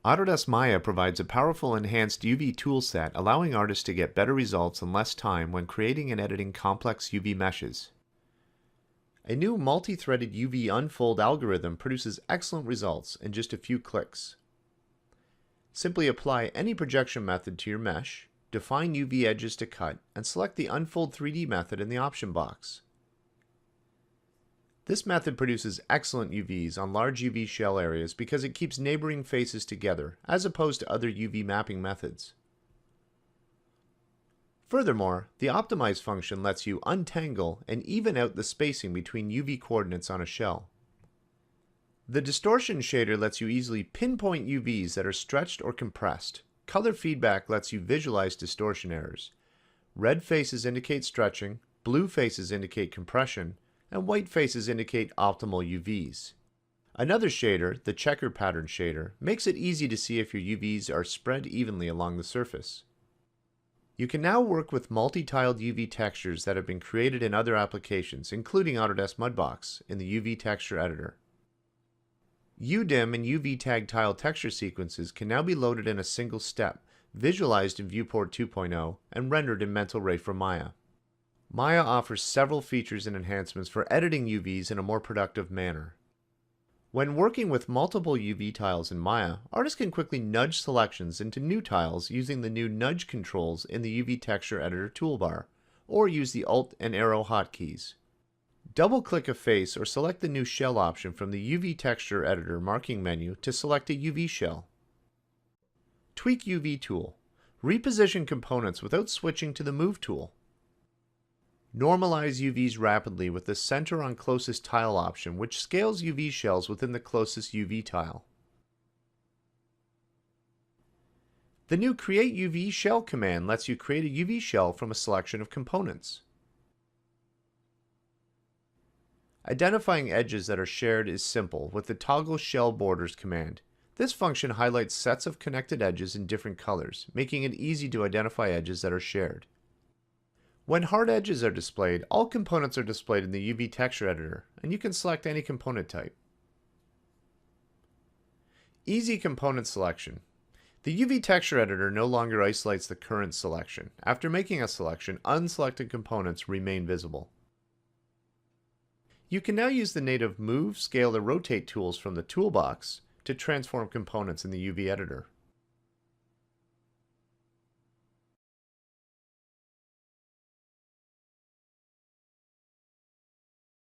Autodesk Maya provides a powerful enhanced UV toolset allowing artists to get better results in less time when creating and editing complex UV meshes. A new multi-threaded UV unfold algorithm produces excellent results in just a few clicks. Simply apply any projection method to your mesh, define UV edges to cut, and select the Unfold 3D method in the option box. This method produces excellent UVs on large UV shell areas because it keeps neighboring faces together, as opposed to other UV mapping methods. Furthermore, the Optimize function lets you untangle and even out the spacing between UV coordinates on a shell. The Distortion shader lets you easily pinpoint UVs that are stretched or compressed. Color feedback lets you visualize distortion errors. Red faces indicate stretching, blue faces indicate compression, and white faces indicate optimal UVs. Another shader, the Checker Pattern shader, makes it easy to see if your UVs are spread evenly along the surface. You can now work with multi-tiled UV textures that have been created in other applications, including Autodesk Mudbox, in the UV Texture Editor. UDIM and UV Tag tile texture sequences can now be loaded in a single step, visualized in Viewport 2.0, and rendered in Mental Ray from Maya. Maya offers several features and enhancements for editing UVs in a more productive manner. When working with multiple UV tiles in Maya, artists can quickly nudge selections into new tiles using the new nudge controls in the UV Texture Editor toolbar, or use the Alt and Arrow hotkeys. Double-click a face or select the new shell option from the UV Texture Editor marking menu to select a UV shell. Tweak UV tool. Reposition components without switching to the Move tool. Normalize UVs rapidly with the Center on Closest Tile option, which scales UV shells within the closest UV tile. The new Create UV Shell command lets you create a UV shell from a selection of components. Identifying edges that are shared is simple with the Toggle Shell Borders command. This function highlights sets of connected edges in different colors, making it easy to identify edges that are shared. When hard edges are displayed, all components are displayed in the UV Texture Editor, and you can select any component type. Easy component selection. The UV Texture Editor no longer isolates the current selection. After making a selection, unselected components remain visible. You can now use the native Move, Scale, or Rotate tools from the toolbox to transform components in the UV Editor.